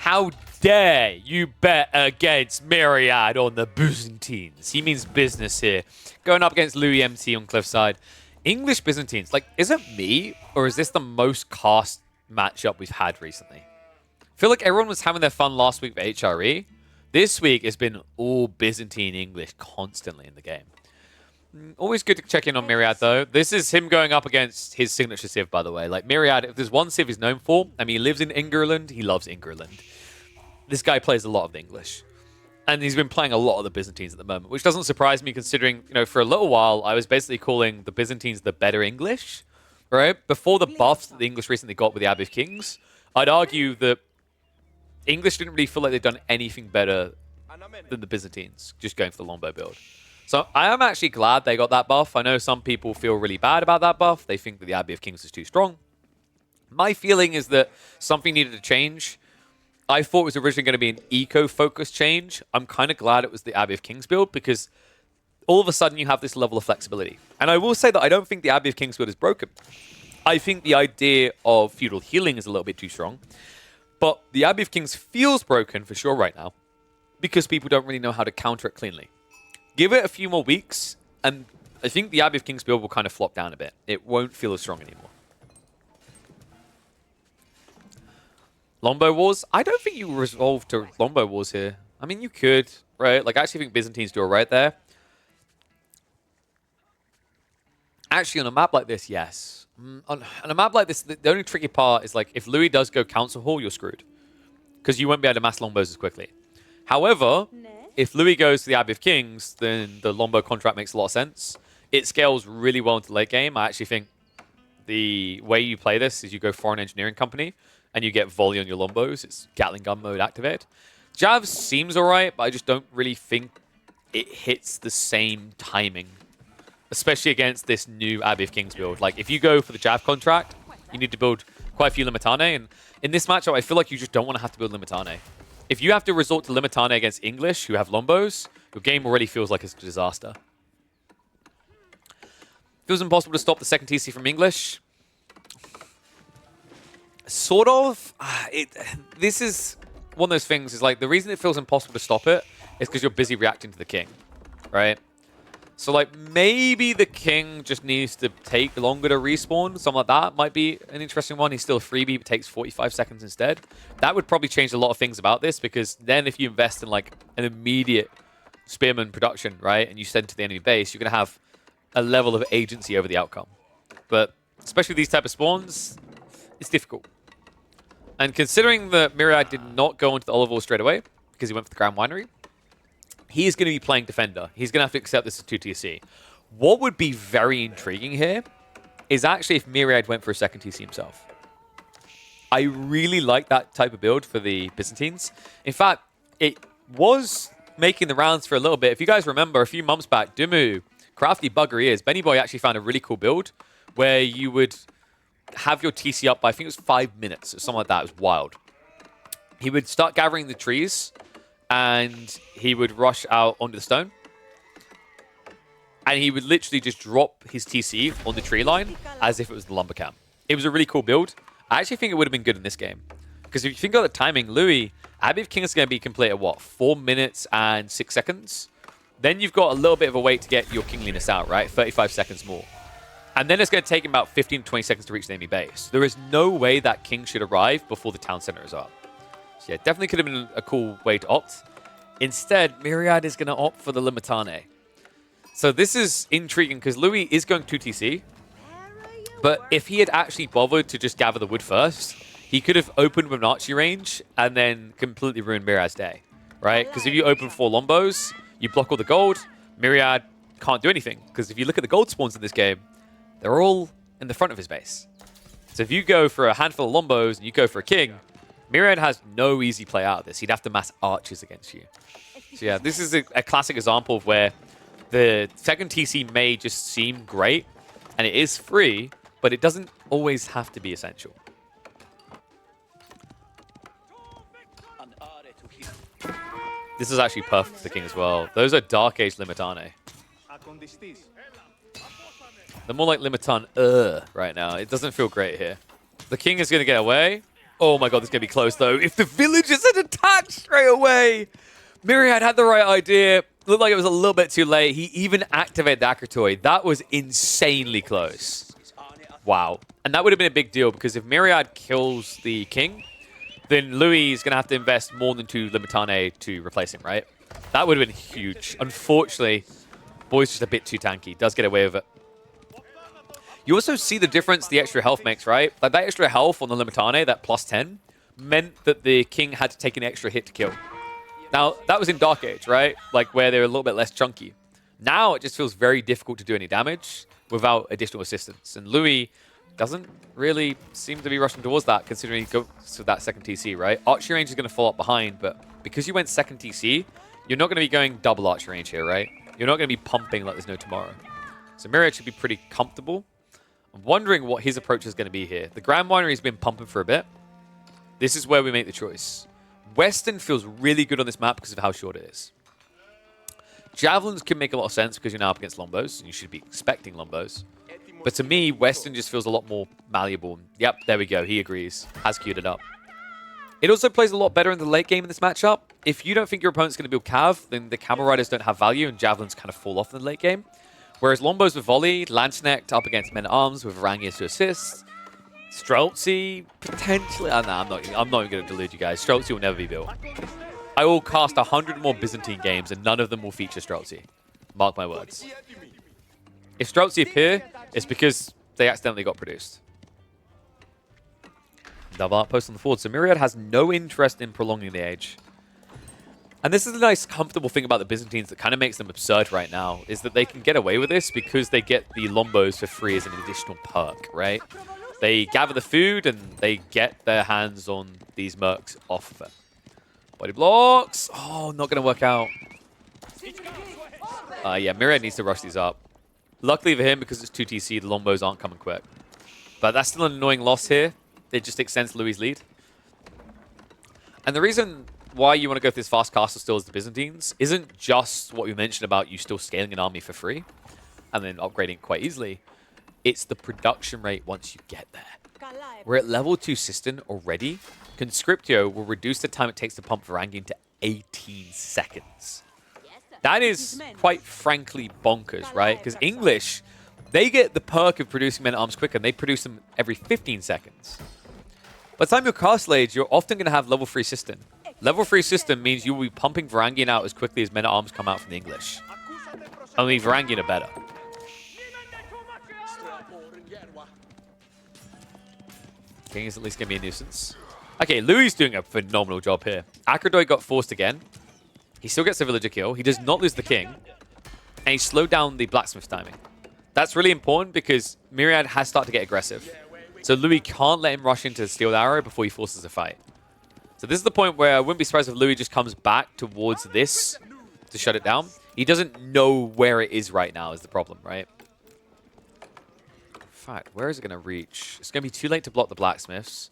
How dare you bet against Myriad on the Byzantines? He means business here. Going up against Louis MT on Cliffside. English Byzantines. Like, is it me? Or is this the most cast matchup we've had recently? I feel like everyone was having their fun last week with HRE. This week has been all Byzantine English constantly in the game. Always good to check in on Myriad, though. This is him going up against his signature civ, by the way. Like, Myriad, if there's one civ he's known for, I mean, he lives in England. He loves England. This guy plays a lot of the English. And he's been playing a lot of the Byzantines at the moment, which doesn't surprise me considering, you know, for a little while, I was basically calling the Byzantines the better English, right? Before the buffs that the English recently got with the Abbey of Kings, I'd argue that English didn't really feel like they'd done anything better than the Byzantines, just going for the longbow build. So I am actually glad they got that buff. I know some people feel really bad about that buff. They think that the Abbey of Kings is too strong. My feeling is that something needed to change. I thought it was originally going to be an eco-focused change. I'm kind of glad it was the Abbey of Kings build because all of a sudden you have this level of flexibility. And I will say that I don't think the Abbey of Kings build is broken. I think the idea of feudal healing is a little bit too strong. But the Abbey of Kings feels broken for sure right now because people don't really know how to counter it cleanly. Give it a few more weeks, and I think the Abbey of Kings build will kind of flop down a bit. It won't feel as strong anymore. Longbow Wars? I don't think you resolve to Longbow Wars here. I mean, you could, right? Like, I actually think Byzantines do alright there. Actually, on a map like this, yes. On a map like this, the only tricky part is, like, if Louis does go Council Hall, you're screwed. Because you won't be able to mass Longbows as quickly. However, if Louis goes to the Abbey of Kings, then the Longbow contract makes a lot of sense. It scales really well into late game. I actually think the way you play this is you go Foreign Engineering Company, and you get volley on your Longbows. It's Gatling gun mode activated. Jav seems alright, but I just don't really think it hits the same timing, especially against this new Abbey of Kings build. Like, if you go for the Jav contract, you need to build quite a few Limitane, and in this matchup, I feel like you just don't want to have to build Limitane. If you have to resort to Limitane against English, who have Longbows, your game already feels like it's a disaster. Feels impossible to stop the second TC from English. Sort of. This is one of those things, is like, the reason it feels impossible to stop it is because you're busy reacting to the king, right? So, like, maybe the king just needs to take longer to respawn. Something like that might be an interesting one. He's still a freebie, but takes 45 seconds instead. That would probably change a lot of things about this, because then if you invest in, like, an immediate spearman production, right, and you send to the enemy base, you're going to have a level of agency over the outcome. But especially these type of spawns, it's difficult. And considering that Myriad did not go into the Olive Oil straight away, because he went for the Grand Winery, he is going to be playing Defender. He's going to have to accept this as 2 TC. What would be very intriguing here is actually if Myriad went for a second TC himself. I really like that type of build for the Byzantines. In fact, it was making the rounds for a little bit. If you guys remember, a few months back, Dumu, crafty bugger he is, Benny Boy actually found a really cool build where you would have your TC up by, I think it was 5 minutes or something like that. It was wild. He would start gathering the trees, and he would rush out onto the stone. And he would literally just drop his TC on the tree line as if it was the lumber camp. It was a really cool build. I actually think it would have been good in this game. Because if you think about the timing, Louis, Abbey of Kings is going to be complete at what? 4 minutes and 6 seconds? Then you've got a little bit of a wait to get your kingliness out, right? 35 seconds more. And then it's going to take him about 15 to 20 seconds to reach the enemy base. There is no way that king should arrive before the town center is up. So yeah, definitely could have been a cool way to opt. Instead, Myriad is going to opt for the Limitane. So this is intriguing because Louis is going 2 TC. But if he had actually bothered to just gather the wood first, he could have opened with an archery range and then completely ruined Myriad's day, right? Because if you open 4 Lombos, you block all the gold, Myriad can't do anything. Because if you look at the gold spawns in this game, they're all in the front of his base. So if you go for a handful of Lombos and you go for a king, Myriad has no easy play out of this. He'd have to mass archers against you. So yeah, this is a classic example of where the second TC may just seem great, and it is free, but it doesn't always have to be essential. This is actually perfect for the king as well. Those are Dark Age Limitane. They're more like Limitan right now. It doesn't feel great here. The king is going to get away. Oh my god, this is going to be close, though. If the villagers had attacked straight away! Myriad had the right idea. Looked like it was a little bit too late. He even activated the Akratoy. That was insanely close. Wow. And that would have been a big deal, because if Myriad kills the king, then Louis is going to have to invest more than 2 Limitane to replace him, right? That would have been huge. Unfortunately, Boy's just a bit too tanky. Does get away with it. You also see the difference the extra health makes, right? Like that extra health on the Limitane, that plus 10, meant that the king had to take an extra hit to kill. Now, that was in Dark Age, right? Like where they were a little bit less chunky. Now, it just feels very difficult to do any damage without additional assistance. And Louis doesn't really seem to be rushing towards that, considering he goes to that second TC, right? Archery range is going to fall up behind, but because you went second TC, you're not going to be going double archery range here, right? You're not going to be pumping like there's no tomorrow. So Myriad should be pretty comfortable. I'm wondering what his approach is going to be here. The Grand Winery's been pumping for a bit. This is where we make the choice. Western feels really good on this map because of how short it is. Javelins can make a lot of sense because you're now up against Lombos, and you should be expecting Lombos. But to me, Western just feels a lot more malleable. Yep, there we go. He agrees. Has queued it up. It also plays a lot better in the late game in this matchup. If you don't think your opponent's going to build Cav, then the Camel Riders don't have value, and Javelins kind of fall off in the late game. Whereas Lombos with Volley, Lanceneck up against Men-at-Arms with Varangians to assist. Streltsy, potentially... Oh, no, I'm not even going to delude you guys. Streltsy will never be built. I will cast 100 more Byzantine games, and none of them will feature Streltsy. Mark my words. If Streltsy appear, it's because they accidentally got produced. Double outpost on the forward. So Myriad has no interest in prolonging the age. And this is a nice, comfortable thing about the Byzantines that kind of makes them absurd right now, is that they can get away with this because they get the Lombos for free as an additional perk, right? They gather the food and they get their hands on these mercs off of it. Body blocks. Oh, not going to work out. Yeah, Myriad needs to rush these up. Luckily for him, because it's 2 TC, the Lombos aren't coming quick. But that's still an annoying loss here. It just extends Louis' lead. And the reason why you want to go for this fast castle still as the Byzantines isn't just what we mentioned about you still scaling an army for free and then upgrading quite easily. It's the production rate once you get there. We're at level 2 Sistan already. Conscriptio will reduce the time it takes to pump Varangian to 18 seconds. That is quite frankly bonkers, right? Because English, they get the perk of producing men-at-arms quicker, and they produce them every 15 seconds. By the time you're Castle Age, you're often going to have level 3 Sistan. Level 3 Sistan means you will be pumping Varangian out as quickly as men-at-arms come out from the English. Only Varangian are better. King is at least going to be a nuisance. Okay, Louis is doing a phenomenal job here. Akradoy got forced again. He still gets a villager kill. He does not lose the king. And he slowed down the blacksmith's timing. That's really important because Myriad has started to get aggressive. So Louis can't let him rush into the steel arrow before he forces a fight. So this is the point where I wouldn't be surprised if Louis just comes back towards this to shut it down. He doesn't know where it is right now is the problem, right? In fact, where is it going to reach? It's going to be too late to block the blacksmiths.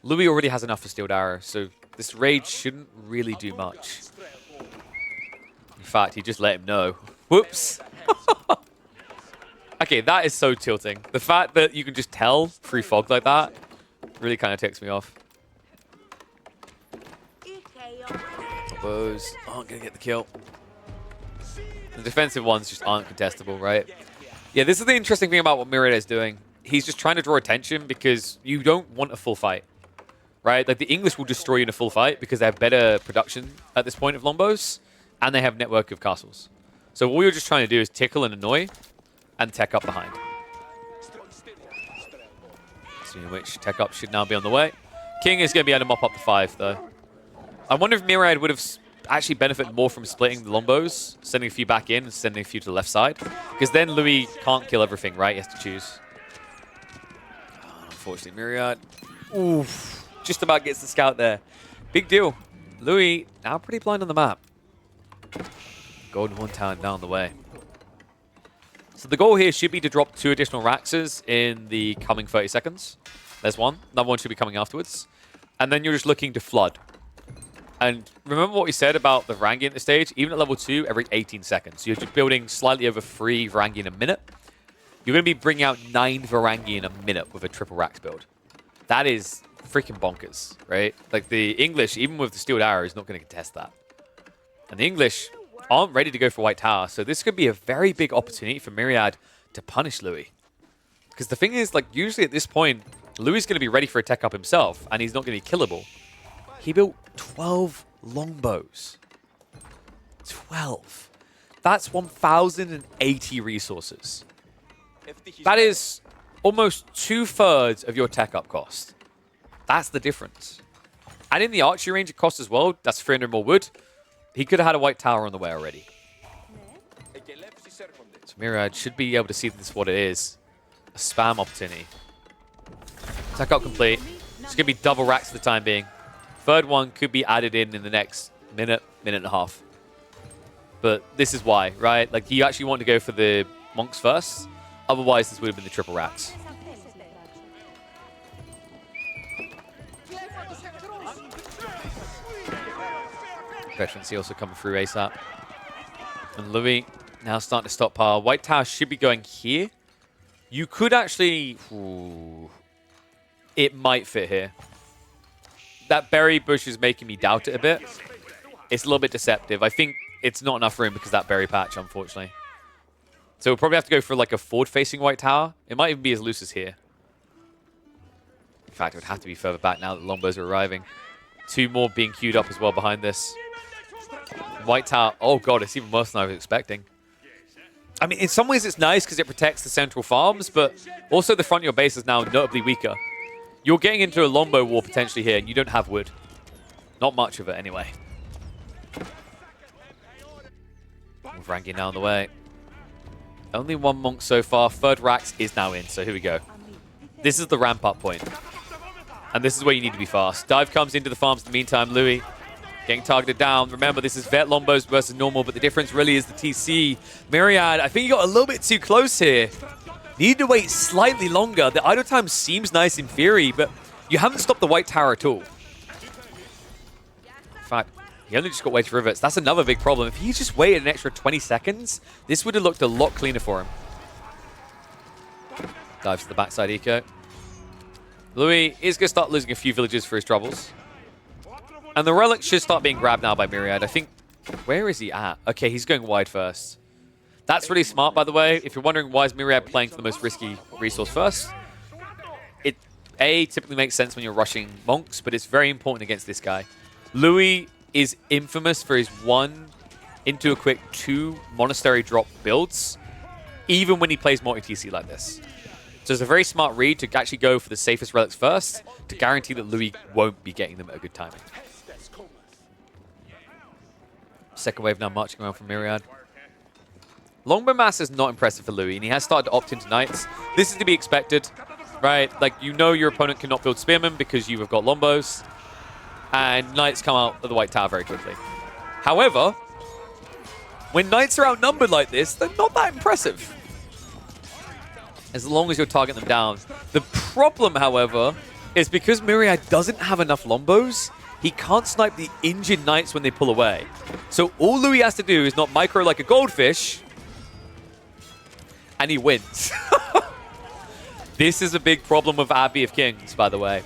Louis already has enough for steel arrow, so this raid shouldn't really do much. In fact, he just let him know. Whoops. Okay, that is so tilting. The fact that you can just tell through fog like that really kind of ticks me off. Bows aren't going to get the kill. The defensive ones just aren't contestable, right? Yeah, this is the interesting thing about what Myriad is doing. He's just trying to draw attention because you don't want a full fight, right? Like the English will destroy you in a full fight because they have better production at this point of Lombos and they have network of castles. So all you're just trying to do is tickle and annoy and tech up behind. Speaking of which, tech up should now be on the way. King is going to be able to mop up the 5, though. I wonder if Myriad would have actually benefited more from splitting the Lombos, sending a few back in and sending a few to the left side. Because then Louis can't kill everything, right? He has to choose. Oh, unfortunately, Myriad. Oof. Just about gets the scout there. Big deal. Louis now pretty blind on the map. Golden Horn Town down the way. So the goal here should be to drop 2 additional Raxes in the coming 30 seconds. There's one. Another one should be coming afterwards. And then you're just looking to flood. And remember what we said about the Varangian at this stage? Even at level 2, every 18 seconds. So you're just building slightly over 3 Varangian a minute. You're going to be bringing out 9 Varangian a minute with a triple Rax build. That is freaking bonkers, right? Like, the English, even with the Steeled Arrow, is not going to contest that. And the English aren't ready to go for White Tower, so this could be a very big opportunity for Myriad to punish Louis. Because the thing is, like, usually at this point, Louis is going to be ready for a tech up himself, and he's not going to be killable. He built 12 longbows. 12. That's 1,080 resources. That is almost 2/3 of your tech up cost. That's the difference. And in the archery range it costs as well, that's 300 more wood. He could have had a White Tower on the way already. So Myriad should be able to see this what it is. A spam opportunity. Tech up complete. It's going to be double racks for the time being. Third one could be added in the next minute and a half. But this is why, right? Like, you actually want to go for the monks first. Otherwise, this would have been the triple racks. Veterancy also coming through ASAP. And Louis now starting to stockpile. White Tower should be going here. You could actually... Ooh, it might fit here. That berry bush is making me doubt it a bit. It's a little bit deceptive. I think it's not enough room because of that berry patch, unfortunately. So we'll probably have to go for like a forward-facing White Tower. It might even be as loose as here. In fact, it would have to be further back now that longbows are arriving. 2 more being queued up as well behind this. White Tower. Oh god, it's even worse than I was expecting. I mean, in some ways it's nice because it protects the central farms, but also the front of your base is now notably weaker. You're getting into a longbow war potentially here, and you don't have wood. Not much of it, anyway. With Rangi now on the way. Only 1 monk so far. Third racks is now in, so here we go. This is the ramp-up point. And this is where you need to be fast. Dive comes into the farms in the meantime. Louis getting targeted down. Remember, this is vet longbows versus normal, but the difference really is the TC. Myriad, I think he got a little bit too close here. Need to wait slightly longer. The idle time seems nice in theory, but you haven't stopped the White Tower at all. In fact, he only just got way to rivets. That's another big problem. If he just waited an extra 20 seconds, this would have looked a lot cleaner for him. Dives to the backside eco. Louis is going to start losing a few villages for his troubles. And the relic should start being grabbed now by Myriad. I think... Where is he at? Okay, he's going wide first. That's really smart, by the way. If you're wondering why is Myriad playing for the most risky resource first, it, A, typically makes sense when you're rushing monks, but it's very important against this guy. Louis is infamous for his 1 into a quick 2 monastery drop builds, even when he plays multi-TC like this. So it's a very smart read to actually go for the safest relics first to guarantee that Louis won't be getting them at a good timing. Second wave now marching around from Myriad. Longbow mass is not impressive for Louis, and he has started to opt into knights. This is to be expected, right? Like, you know your opponent cannot build spearmen because you have got longbows, and knights come out of the White Tower very quickly. However, when knights are outnumbered like this, they're not that impressive. As long as you're targeting them down. The problem, however, is because Myriad doesn't have enough longbows, he can't snipe the injured knights when they pull away. So all Louis has to do is not micro like a goldfish, and he wins. This is a big problem with Abbey of Kings, by the way.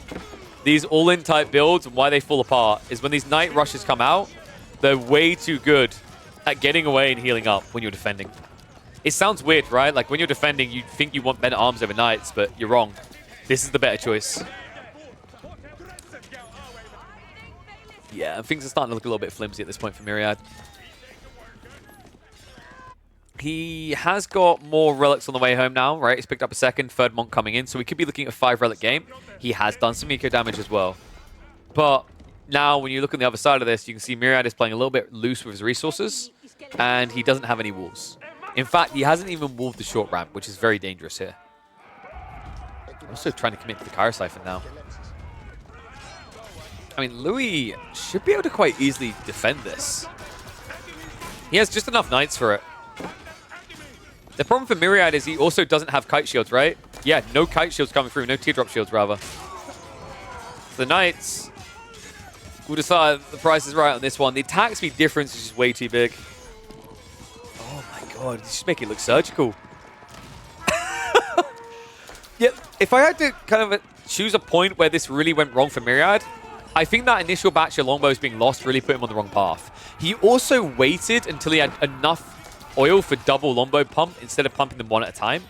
These all-in type builds and why they fall apart is when these knight rushes come out, they're way too good at getting away and healing up when you're defending. It sounds weird, right? Like, when you're defending, you think you want men-at-arms over knights, but you're wrong. This is the better choice. Yeah, things are starting to look a little bit flimsy at this point for Myriad. He has got more relics on the way home now, right? He's picked up a second, third monk coming in, so we could be looking at a 5-relic game. He has done some eco damage as well. But now, when you look on the other side of this, you can see Myriad is playing a little bit loose with his resources, and he doesn't have any walls. In fact, he hasn't even walled the short ramp, which is very dangerous here. Also trying to commit to the Kyro Siphon now. I mean, Louis should be able to quite easily defend this. He has just enough knights for it. The problem for Myriad is he also doesn't have kite shields, right? Yeah, no kite shields coming through. No teardrop shields, rather. The knights will decide the price is right on this one. The attack speed difference is just way too big. Oh my god, you just make it look surgical. Yeah, if I had to kind of choose a point where this really went wrong for Myriad. I think that initial batch of longbows being lost really put him on the wrong path. He also waited until he had enough oil for double longbow pump instead of pumping them one at a time.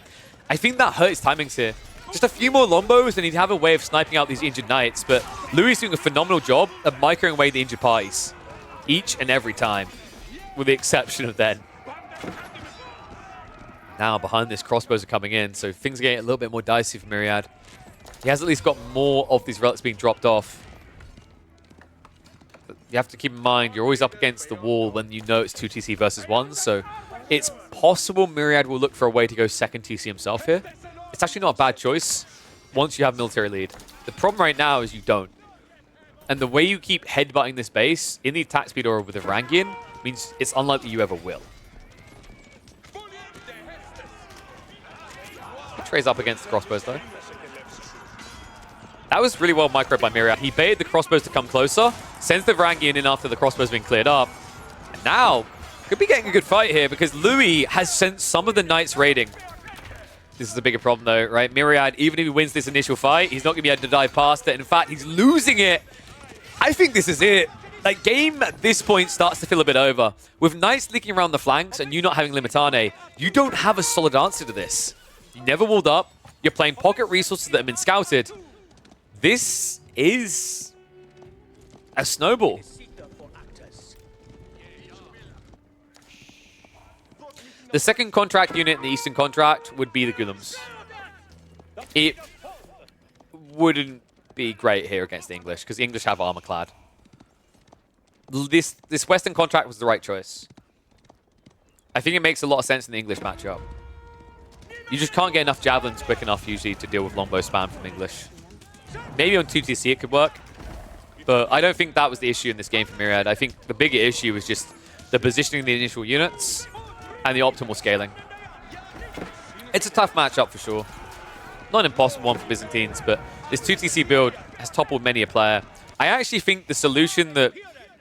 I think that hurt his timings here. Just a few more longbows and he'd have a way of sniping out these injured knights, but Louis is doing a phenomenal job of microing away the injured parties. Each and every time, with the exception of then. Now behind this, crossbows are coming in, so things are getting a little bit more dicey for Myriad. He has at least got more of these relics being dropped off. But you have to keep in mind, you're always up against the wall when you know it's 2 TC versus 1, so it's possible Myriad will look for a way to go second TC himself here. It's actually not a bad choice once you have military lead. The problem right now is you don't. And the way you keep headbutting this base in the attack speed aura with a Varangian means it's unlikely you ever will. Trey's up against the crossbows though. That was really well microed by Myriad. He baited the crossbows to come closer, sends the Varangian in after the crossbows have been cleared up. And now, could be getting a good fight here because Louis has sent some of the knights raiding. This is a bigger problem though, right? Myriad, even if he wins this initial fight, he's not going to be able to dive past it. In fact, he's losing it. I think this is it. Like, game at this point starts to feel a bit over. With knights leaking around the flanks and you not having Limitane, you don't have a solid answer to this. You never walled up. You're playing pocket resources that have been scouted. This is a snowball. The second contract unit in the Eastern contract would be the Ghulams. It wouldn't be great here against the English, because the English have armor clad. This Western contract was the right choice. I think it makes a lot of sense in the English matchup. You just can't get enough javelins quick enough usually to deal with longbow spam from English. Maybe on 2TC it could work, but I don't think that was the issue in this game for Myriad. I think the bigger issue was just the positioning of the initial units and the optimal scaling. It's a tough matchup for sure. Not an impossible one for Byzantines, but this 2TC build has toppled many a player. I actually think the solution that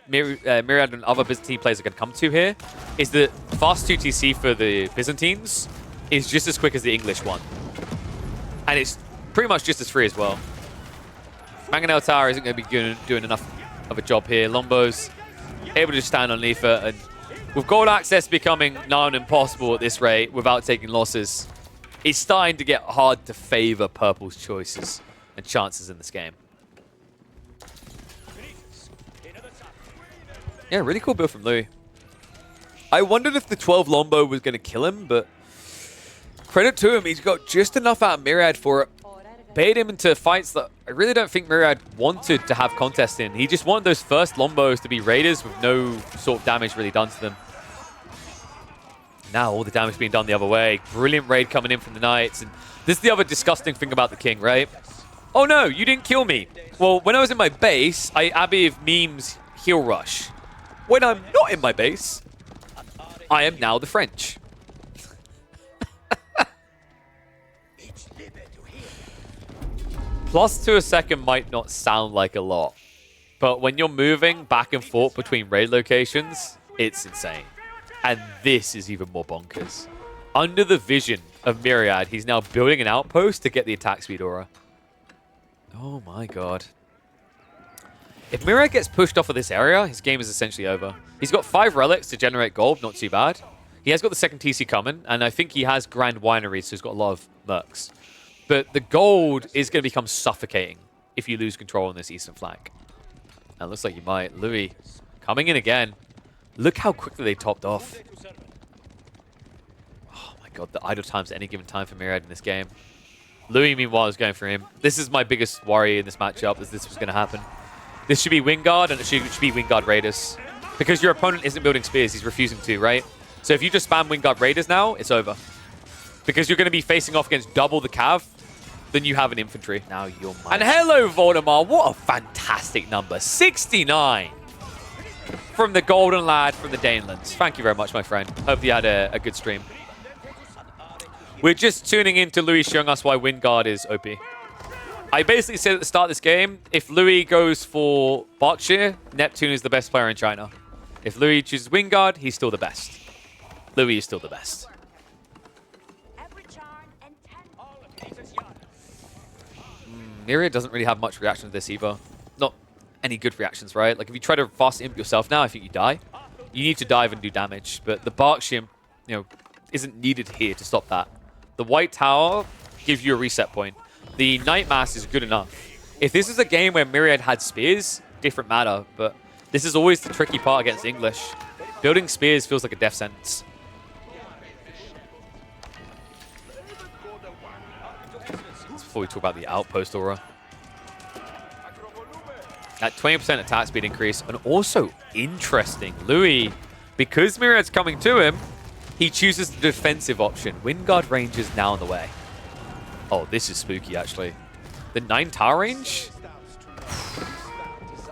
Myriad and other Byzantine players are going to come to here is that fast 2TC for the Byzantines is just as quick as the English one. And it's pretty much just as free as well. Mangonel Tower isn't going to be doing enough of a job here. Longbows able to just stand underneath it, and with gold access becoming nigh on impossible at this rate without taking losses, it's starting to get hard to favor Purple's choices and chances in this game. Yeah, really cool build from Louis. I wondered if the 12 longbow was going to kill him, but credit to him, he's got just enough out of Myriad for it. Bait him into fights that I really don't think Myriad wanted to have contest in. He just wanted those first longbows to be raiders with no sort of damage really done to them. Now all the damage being done the other way. Brilliant raid coming in from the Knights. And this is the other disgusting thing about the King, right? Oh no, you didn't kill me. Well, when I was in my base, I Abbey memes heal rush. When I'm not in my base, I am now the French. +2 a second might not sound like a lot, but when you're moving back and forth between raid locations, it's insane. And this is even more bonkers. Under the vision of Myriad, he's now building an outpost to get the attack speed aura. Oh my god. If Myriad gets pushed off of this area, his game is essentially over. He's got 5 relics to generate gold, not too bad. He has got the second TC coming, and I think he has Grand Winery, so he's got a lot of mercs. But the gold is going to become suffocating if you lose control on this eastern flank. And it looks like you might. Louis coming in again. Look how quickly they topped off. Oh my god, the idle times at any given time for Myriad in this game. Louis, meanwhile, is going for him. This is my biggest worry in this matchup, is this was going to happen. This should be Wingard, and it should be Wingard Raiders. Because your opponent isn't building spears, he's refusing to, right? So if you just spam Wingard Raiders now, it's over. Because you're going to be facing off against double the cav than you have in infantry. Now you're mine. And hello, Voldemar. What a fantastic number. 69 from the golden lad from the Danelands. Thank you very much, my friend. Hope you had a good stream. We're just tuning in to Louis showing us why Wingard is OP. I basically said at the start of this game, if Louis goes for Berkshire, Neptune is the best player in China. If Louis chooses Wingard, he's still the best. Louis is still the best. Myriad doesn't really have much reaction to this either. Not any good reactions, right? Like, if you try to fast imp yourself now, I think you die. You need to dive and do damage, but the Bark Shimp, you know, isn't needed here to stop that. The White Tower gives you a reset point. The Night Mass is good enough. If this is a game where Myriad had spears, different matter, but this is always the tricky part against English. Building spears feels like a death sentence. Before we talk about the Outpost Aura. That 20% attack speed increase, and also interesting, Louis, because Myriad's coming to him, he chooses the defensive option. Wingard range is now on the way. Oh, this is spooky, actually. The 9 tower range?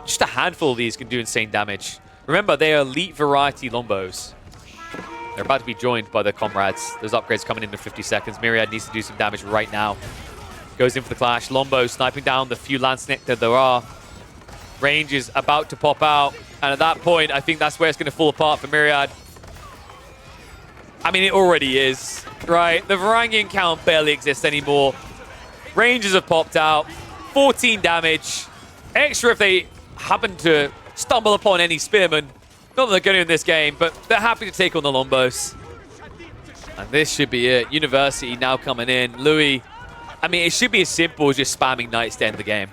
Just a handful of these can do insane damage. Remember, they are elite variety Lombos. They're about to be joined by their comrades. Those upgrades coming in 50 seconds. Myriad needs to do some damage right now. Goes in for the clash. Lombo sniping down the few Lance Nectar there are. Range is about to pop out. And at that point, I think that's where it's going to fall apart for Myriad. I mean, it already is, right? The Varangian count barely exists anymore. Ranges have popped out. 14 damage. Extra if they happen to stumble upon any spearmen. Not that they're going to in this game, but they're happy to take on the Lombos. And this should be it. University now coming in. Louis, I mean, it should be as simple as just spamming knights to end the game.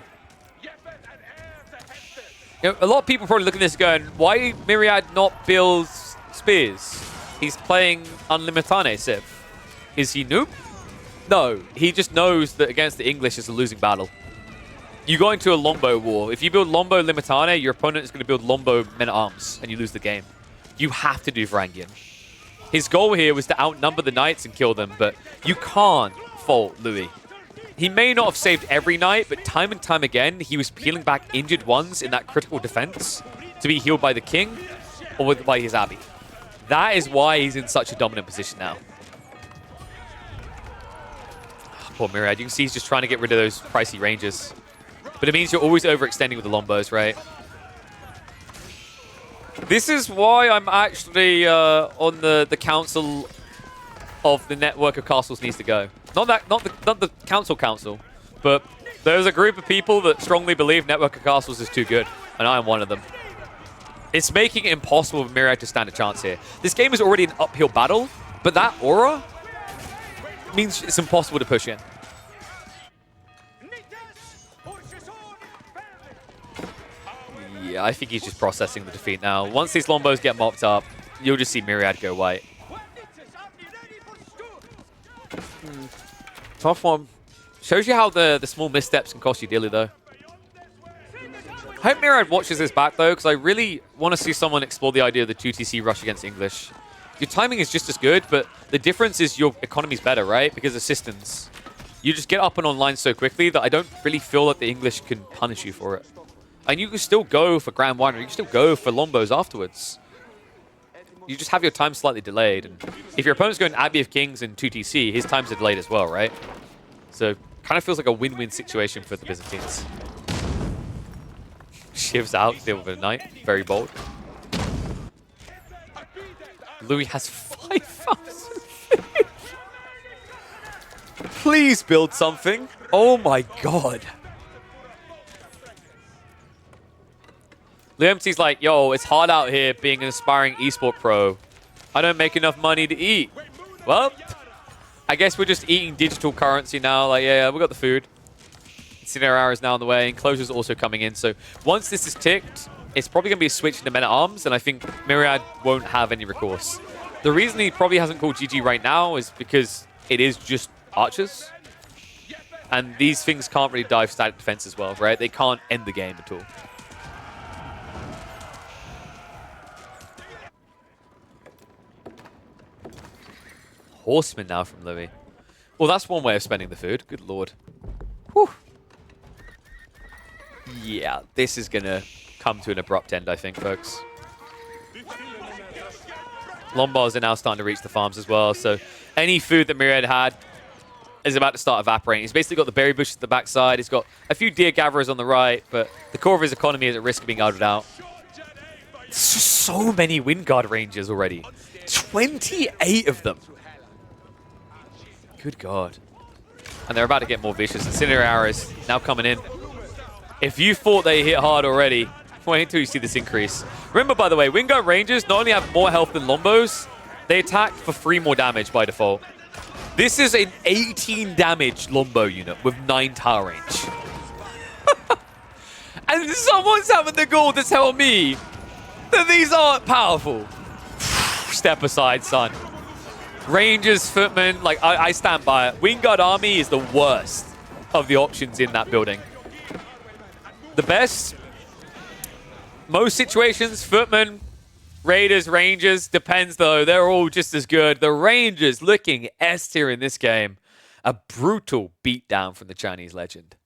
You know, a lot of people probably looking at this going, why Myriad not build spears? He's playing Unlimitane Civ. Is he noob? No, he just knows that against the English is a losing battle. You go into a Lombo war. If you build Lombo Limitane, your opponent is going to build Lombo Men-at-Arms, and you lose the game. You have to do Varangian. His goal here was to outnumber the knights and kill them, but you can't fault Louis. He may not have saved every knight, but time and time again, he was peeling back injured ones in that critical defense to be healed by the king or by his abbey. That is why he's in such a dominant position now. Oh, poor Myriad. You can see he's just trying to get rid of those pricey ranges. But it means you're always overextending with the Lombos, right? This is why I'm actually on the council of the network of castles needs to go. Not the council, but there's a group of people that strongly believe network of castles is too good, and I am one of them. It's making it impossible for Myriad to stand a chance here. This game is already an uphill battle, but that aura means it's impossible to push in. Yeah, I think he's just processing the defeat now. Once these Lombos get mopped up, you'll just see Myriad go white. Tough one. Shows you how the small missteps can cost you dearly, though. I hope Myriad watches this back, though, because I really want to see someone explore the idea of the 2TC rush against English. Your timing is just as good, but the difference is your economy's better, right? Because assistance. You just get up and online so quickly that I don't really feel that the English can punish you for it. And you can still go for Grand Winery. You can still go for Lombos afterwards. You just have your time slightly delayed. And if your opponent's going Abbey of Kings and 2TC, his times are delayed as well, right? So kind of feels like a win-win situation for the Byzantines. Shivs out, deal with a knight. Very bold. Louis has 5,000. Please build something. Oh my god. LMT's like, yo, it's hard out here being an aspiring esport pro. I don't make enough money to eat. Well, I guess we're just eating digital currency now. Like, yeah, we got the food. Scenario hour is now on the way. Enclosure's also coming in. So once this is ticked, it's probably going to be a switch into Men-at-Arms, and I think Myriad won't have any recourse. The reason he probably hasn't called GG right now is because it is just archers. And these things can't really dive static defense as well, right? They can't end the game at all. Horseman now from Louis. Well, that's one way of spending the food. Good lord. Whew. Yeah, this is going to come to an abrupt end, I think, folks. Lombards are now starting to reach the farms as well, so any food that Myriad had is about to start evaporating. He's basically got the berry bushes at the backside. He's got a few deer gatherers on the right, but the core of his economy is at risk of being outed out. There's just so many Wingard ranges already. 28 of them. Good God. And they're about to get more vicious. Incendiary arrows now coming in. If you thought they hit hard already, wait until you see this increase. Remember, by the way, Wingard Rangers not only have more health than Lombos, they attack for 3 more damage by default. This is an 18 damage Lombo unit with 9 tower range. And someone's having the gall to tell me that these aren't powerful. Step aside, son. Rangers, footmen, like, I stand by it. Wingard army is the worst of the options in that building. The best, most situations, footmen, raiders, rangers, depends though. They're all just as good. The rangers looking S tier in this game. A brutal beatdown from the Chinese legend.